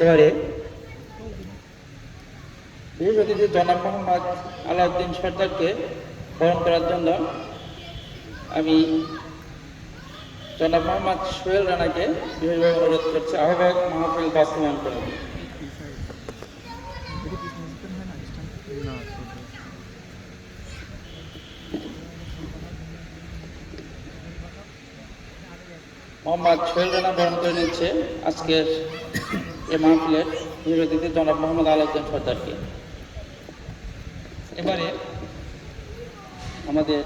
এবারে বিশেষ অতিথি জনাব মোহাম্মদ আলাউদ্দিন সর্দারকে বরণ করার জন্য আমি জনাব মোহাম্মদ সোহেল রানাকে বিশেষভাবে অনুরোধ করছি, আহ্বায়ক মাহফিল বাস্তবায়ন কমিটি। মোহাম্মদ সোহেল রানা বরণ করে নিচ্ছে আজকের এ মাহফিলের বিশেষ অতিথি জনাব মোহাম্মদ আলাউদ্দিন সর্দারকে। এবারে আমাদের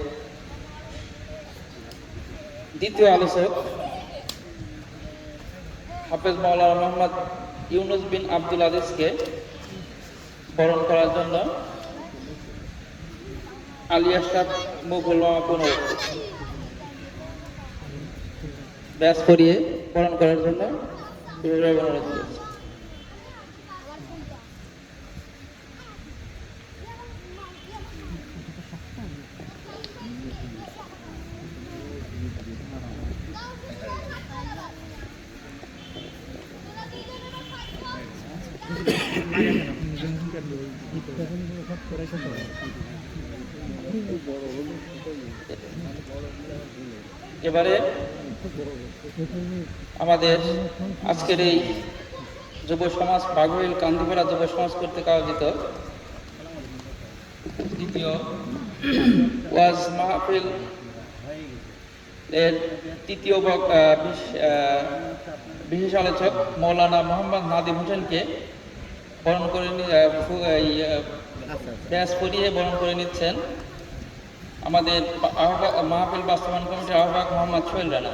দ্বিতীয় আলোচক হাফেজ মাওলানা মোহাম্মদ ইউনুস বিন আব্দুল আজিজকে বরণ করার জন্য আলিয়া সাহেব মুঘল অনুরোধ করছি। ব্যাস করিয়ে বরণ করার জন্য বিশেষভাবে অনুরোধ করছি। এবারে আমাদের আজকের এই যুব সমাজ বাঘইল কান্দিপাড়া যুব সমাজ কর্তৃক আয়োজিত দ্বিতীয় ওয়াজ মাহফিল এর তৃতীয় বিশেষ আলোচক মৌলানা মোহাম্মদ নাদিম হোসেনকে বরণ করে ব্যাস পরিয়ে বরণ করে নিচ্ছেন আমাদের মাহফিল বাস্তবায়ন কমিটির আহ্বায়ক মোহাম্মদ সোহেল রানা।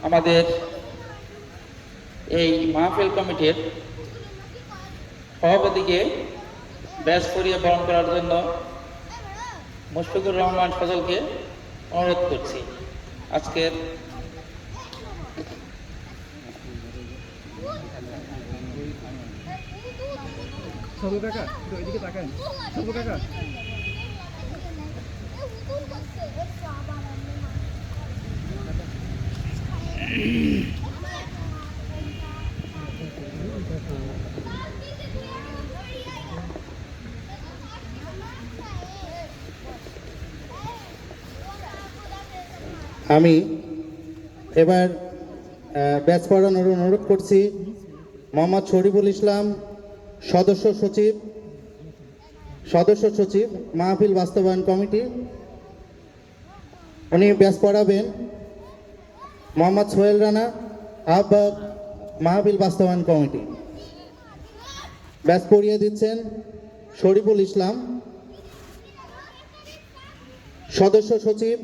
আমাদের এই মাহফিল কমিটির সভাপতিকে ব্যাস পরিয়ে বরণ করার জন্য মুশফিকুর রহমান ফজলকে অনুরোধ করছি। আজকের আমি এবার ব্যাচ পড়ানোর অনুরোধ করছি মোহাম্মদ শরীফুল ইসলাম, সদস্য সচিব মাহফিল বাস্তবায়ন কমিটি। উনি ব্যাচ পড়াবেন। মোহাম্মদ সোহেল রানা, আহ্বায়ক মাহফিল বাস্তবায়ন কমিটি। ব্যাচ পড়িয়ে দিচ্ছেন শরীফুল ইসলাম, সদস্য সচিব।